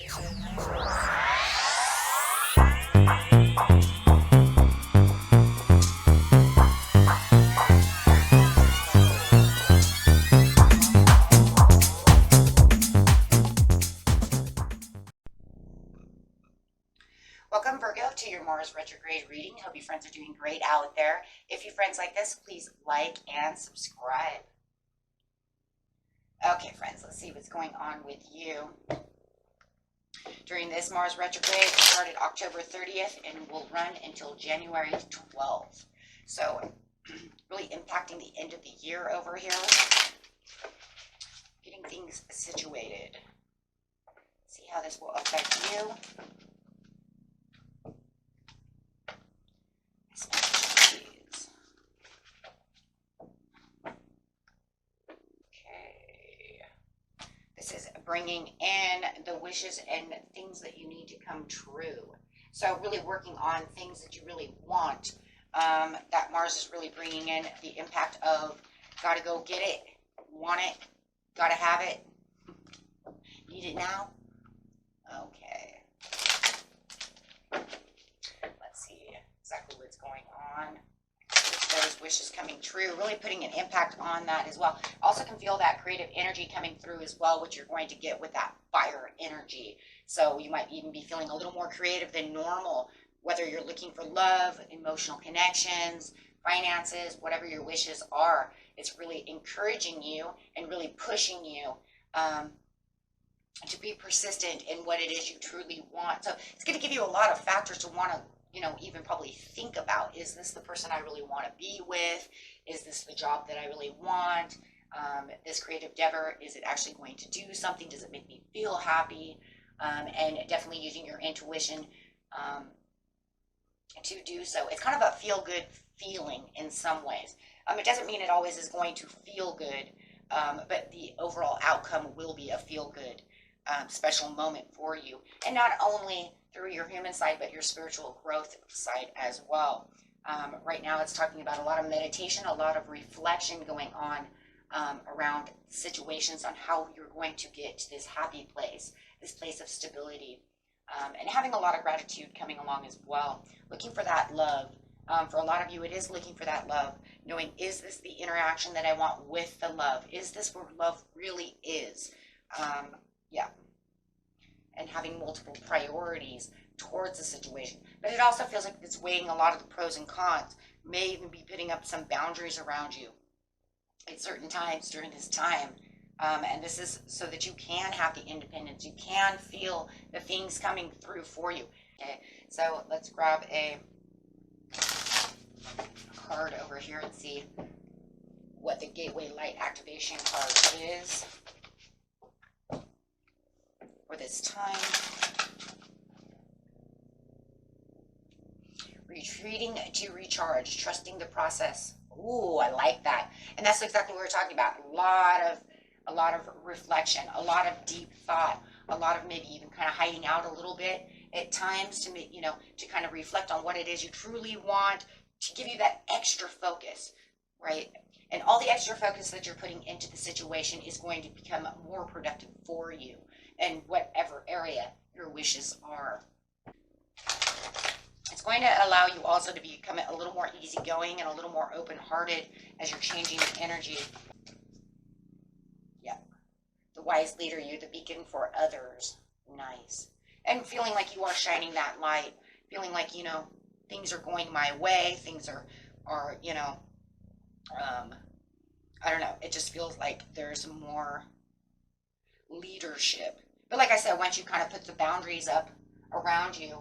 Welcome, Virgo, to your Mars retrograde reading. Hope you friends are doing great out there. If you friends like this, please like and subscribe. Okay, friends, let's see what's going on with you. During this Mars retrograde, it started October 30th and will run until January 12th. So, really impacting the end of the year over here. Getting things situated. See how this will affect you. This is bringing in the wishes and things that you need to come true. So really working on things that you really want. That Mars is really bringing in the impact of gotta go get it, want it, gotta have it, need it now. Okay. Let's see exactly what's going on. Those wishes coming true, really putting an impact on that as well. Also can feel that creative energy coming through as well, which you're going to get with that fire energy. So you might even be feeling a little more creative than normal, whether you're looking for love, emotional connections, finances, whatever your wishes are. It's really encouraging you and really pushing you to be persistent in what it is you truly want. So it's going to give you a lot of factors to want to even probably think about. Is this the person I really want to be with? Is this the job that I really want? This creative endeavor, is it actually going to do something? Does it make me feel happy? And definitely using your intuition to do so. It's kind of a feel-good feeling in some ways. It doesn't mean it always is going to feel good, but the overall outcome will be a feel-good special moment for you. And not only through your human side, but your spiritual growth side as well. Right now it's talking about a lot of meditation, a lot of reflection going on around situations on how you're going to get to this happy place, this place of stability, and having a lot of gratitude coming along as well. Looking for that love. For a lot of you, it is looking for that love, knowing, is this the interaction that I want with the love? Is this where love really is? Yeah. And having multiple priorities towards the situation. But it also feels like it's weighing a lot of the pros and cons. May even be putting up some boundaries around you at certain times during this time. And this is so that you can have the independence. You can feel the things coming through for you. Okay, so let's grab a card over here and see what the Gateway Light Activation card is for this time. Retreating to recharge, trusting the process. Ooh, I like that. And that's exactly what we're talking about. A lot of reflection, a lot of deep thought, a lot of maybe even kind of hiding out a little bit at times to make, to kind of reflect on what it is you truly want, to give you that extra focus, right? And all the extra focus that you're putting into the situation is going to become more productive for you in whatever area your wishes are. It's going to allow you also to become a little more easygoing and a little more open-hearted as you're changing the energy. Yeah. The wise leader, you're the beacon for others. Nice. And feeling like you are shining that light, feeling like, things are going my way, things are I don't know, it just feels like there's more leadership. But like I said, once you kind of put the boundaries up around you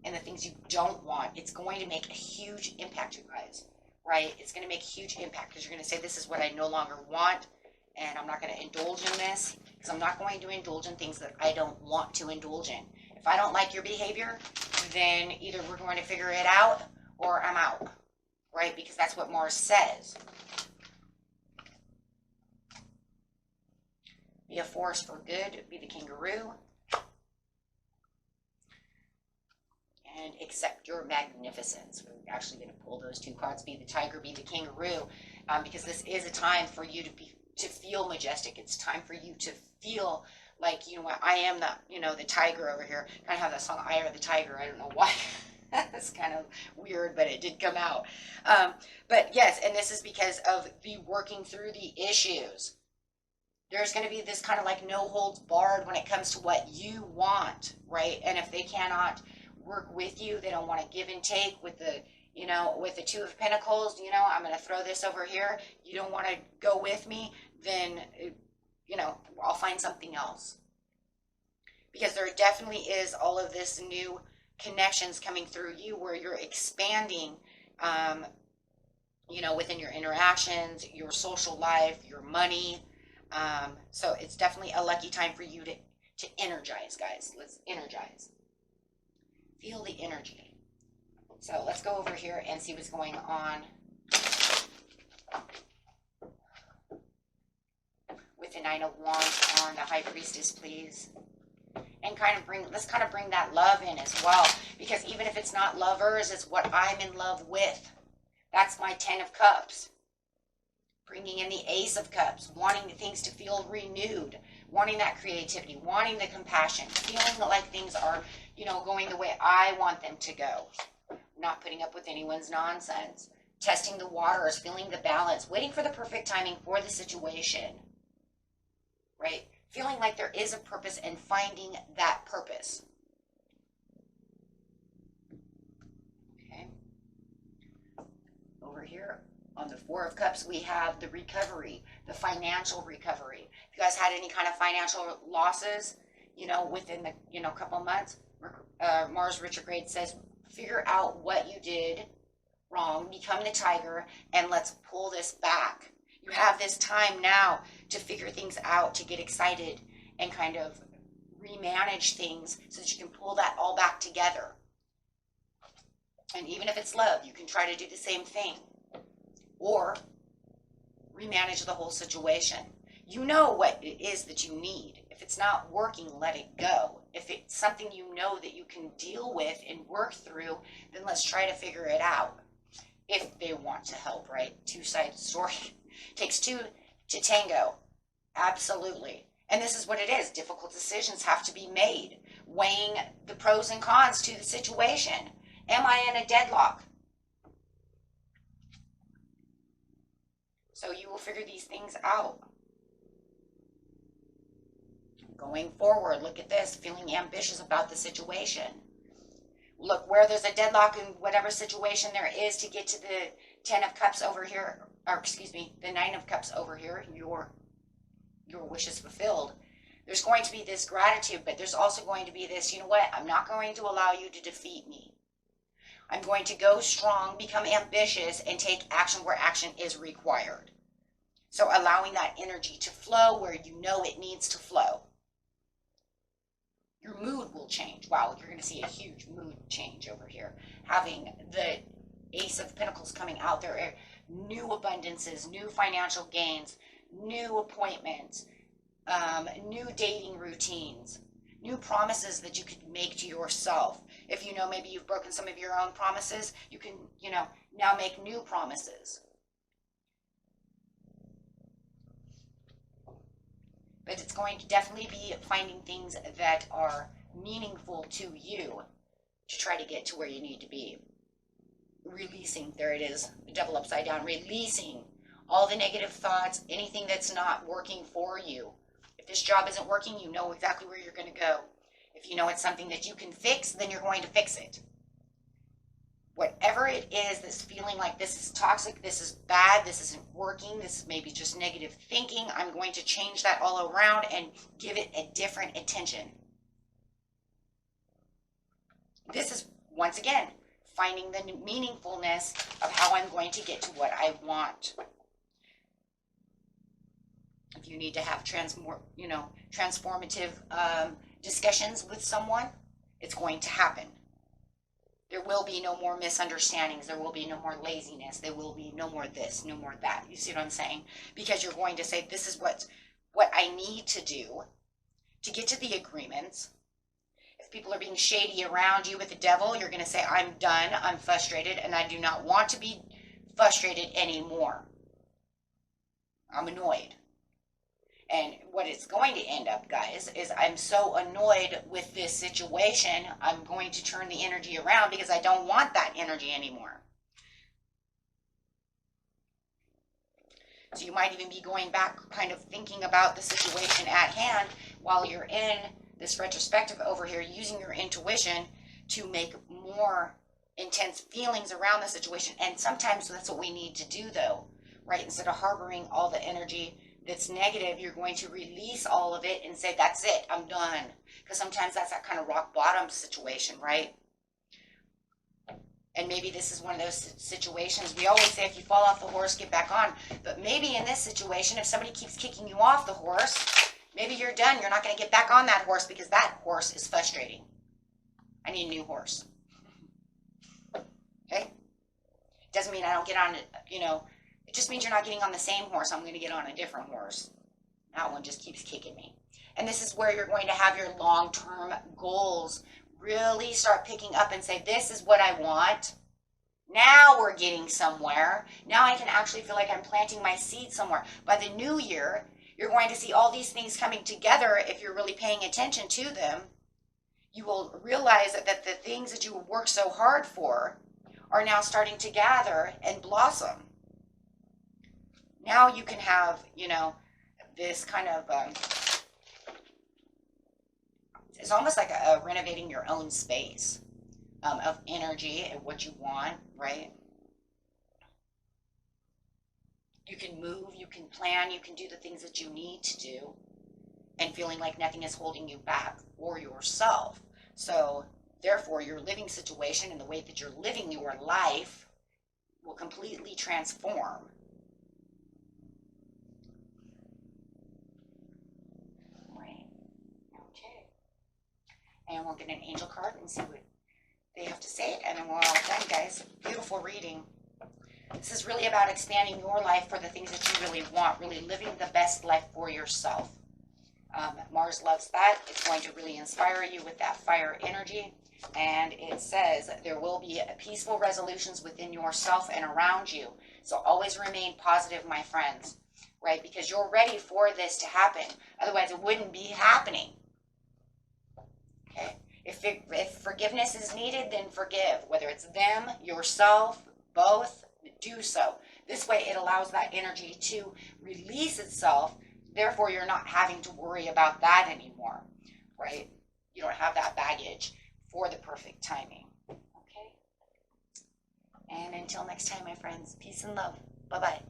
and the things you don't want, it's going to make a huge impact, you guys, right? It's going to make a huge impact because you're going to say, this is what I no longer want, and I'm not going to indulge in this because I'm not going to indulge in things that I don't want to indulge in. If I don't like your behavior, then either we're going to figure it out or I'm out, right? Because that's what Mars says. Be a force for good, be the kangaroo, and accept your magnificence. We're actually going to pull those two cards, be the tiger, be the kangaroo, because this is a time for you to feel majestic. It's time for you to feel like, you know what, I am the, you know, the tiger over here. Kind of have that song, I Are the Tiger. I don't know why. That's kind of weird, but it did come out. But yes, and this is because of the working through the issues. There's going to be this kind of like no holds barred when it comes to what you want, right? And if they cannot work with you, they don't want to give and take with the, you know, with the Two of Pentacles, you know, I'm going to throw this over here. You don't want to go with me, then, you know, I'll find something else. Because there definitely is all of this new connections coming through you where you're expanding, you know, within your interactions, your social life, your money. So it's definitely a lucky time for you to energize, guys. Let's energize. Feel the energy. So let's go over here and see what's going on with the Nine of Wands on the High Priestess, please. And let's kind of bring that love in as well. Because even if it's not lovers, it's what I'm in love with. That's my 10 of Cups. Bringing in the Ace of Cups, wanting things to feel renewed, wanting that creativity, wanting the compassion, feeling like things are, you know, going the way I want them to go. Not putting up with anyone's nonsense. Testing the waters, feeling the balance, waiting for the perfect timing for the situation. Right? Feeling like there is a purpose and finding that purpose. Okay. Over here on the Four of Cups, we have the recovery, the financial recovery. If you guys had any kind of financial losses, you know, within the, you know, couple months, Mars retrograde says, figure out what you did wrong, become the tiger, and let's pull this back. You have this time now to figure things out, to get excited and kind of remanage things so that you can pull that all back together. And even if it's love, you can try to do the same thing. Or remanage the whole situation. You know what it is that you need. If it's not working, let it go. If it's something you know that you can deal with and work through, then let's try to figure it out. If they want to help, right? Two-sided story. Takes two to tango. Absolutely. And this is what it is. Difficult decisions have to be made. Weighing the pros and cons to the situation. Am I in a deadlock? So you will figure these things out. Going forward, look at this. Feeling ambitious about the situation. Look, where there's a deadlock in whatever situation there is to get to the 10 of Cups over here, or excuse me, the 9 of Cups over here, your wish is fulfilled. There's going to be this gratitude, but there's also going to be this, you know what, I'm not going to allow you to defeat me. I'm going to go strong, become ambitious, and take action where action is required. So allowing that energy to flow where you know it needs to flow. Your mood will change. Wow, you're going to see a huge mood change over here. Having the Ace of Pentacles coming out there, new abundances, new financial gains, new appointments, new dating routines, new promises that you could make to yourself. If you know maybe you've broken some of your own promises, you can, you know, now make new promises. But it's going to definitely be finding things that are meaningful to you to try to get to where you need to be. Releasing, there it is, the devil upside down, releasing all the negative thoughts, anything that's not working for you. If this job isn't working, you know exactly where you're going to go. If you know it's something that you can fix, then you're going to fix it. Whatever it is that's feeling like this is toxic, this is bad, this isn't working, this is maybe just negative thinking, I'm going to change that all around and give it a different attention. This is, once again, finding the meaningfulness of how I'm going to get to what I want. If you need to have transformative discussions with someone, it's going to happen. There will be no more misunderstandings. There will be no more laziness. There will be no more this, no more that. You see what I'm saying? Because you're going to say, this is what I need to do to get to the agreements. If people are being shady around you with the devil, you're going to say, I'm done, I'm frustrated, and I do not want to be frustrated anymore. I'm annoyed. And what it's going to end up, guys, is I'm so annoyed with this situation, I'm going to turn the energy around because I don't want that energy anymore. So you might even be going back, kind of thinking about the situation at hand while you're in this retrospective over here, using your intuition to make more intense feelings around the situation. And sometimes that's what we need to do, though, right? Instead of harboring all the energy that's negative, you're going to release all of it and say, that's it, I'm done. Because sometimes that's that kind of rock bottom situation, right? And maybe this is one of those situations, we always say if you fall off the horse, get back on. But maybe in this situation, if somebody keeps kicking you off the horse, maybe you're done. You're not going to get back on that horse because that horse is frustrating. I need a new horse. Okay? Doesn't mean I don't get on, it just means you're not getting on the same horse. I'm going to get on a different horse. That one just keeps kicking me. And this is where you're going to have your long-term goals really start picking up and say, this is what I want. Now we're getting somewhere. Now I can actually feel like I'm planting my seed somewhere. By the new year, you're going to see all these things coming together if you're really paying attention to them. You will realize that the things that you worked so hard for are now starting to gather and blossom. Now you can have, this kind of, it's almost like a renovating your own space of energy and what you want, right? You can move, you can plan, you can do the things that you need to do, and feeling like nothing is holding you back or yourself. So therefore, your living situation and the way that you're living your life will completely transform. Right. Okay. And we'll get an angel card and see what they have to say, and then we're all done, guys. Beautiful reading. This is really about expanding your life for the things that you really want, really living the best life for yourself. Mars loves that. It's going to really inspire you with that fire energy. And it says there will be peaceful resolutions within yourself and around you. So always remain positive, my friends, right? Because you're ready for this to happen. Otherwise, it wouldn't be happening. Okay? If forgiveness is needed, then forgive. Whether it's them, yourself, both, do so. This way it allows that energy to release itself. Therefore, you're not having to worry about that anymore, right? You don't have that baggage for the perfect timing, okay? And until next time, my friends, peace and love. Bye-bye.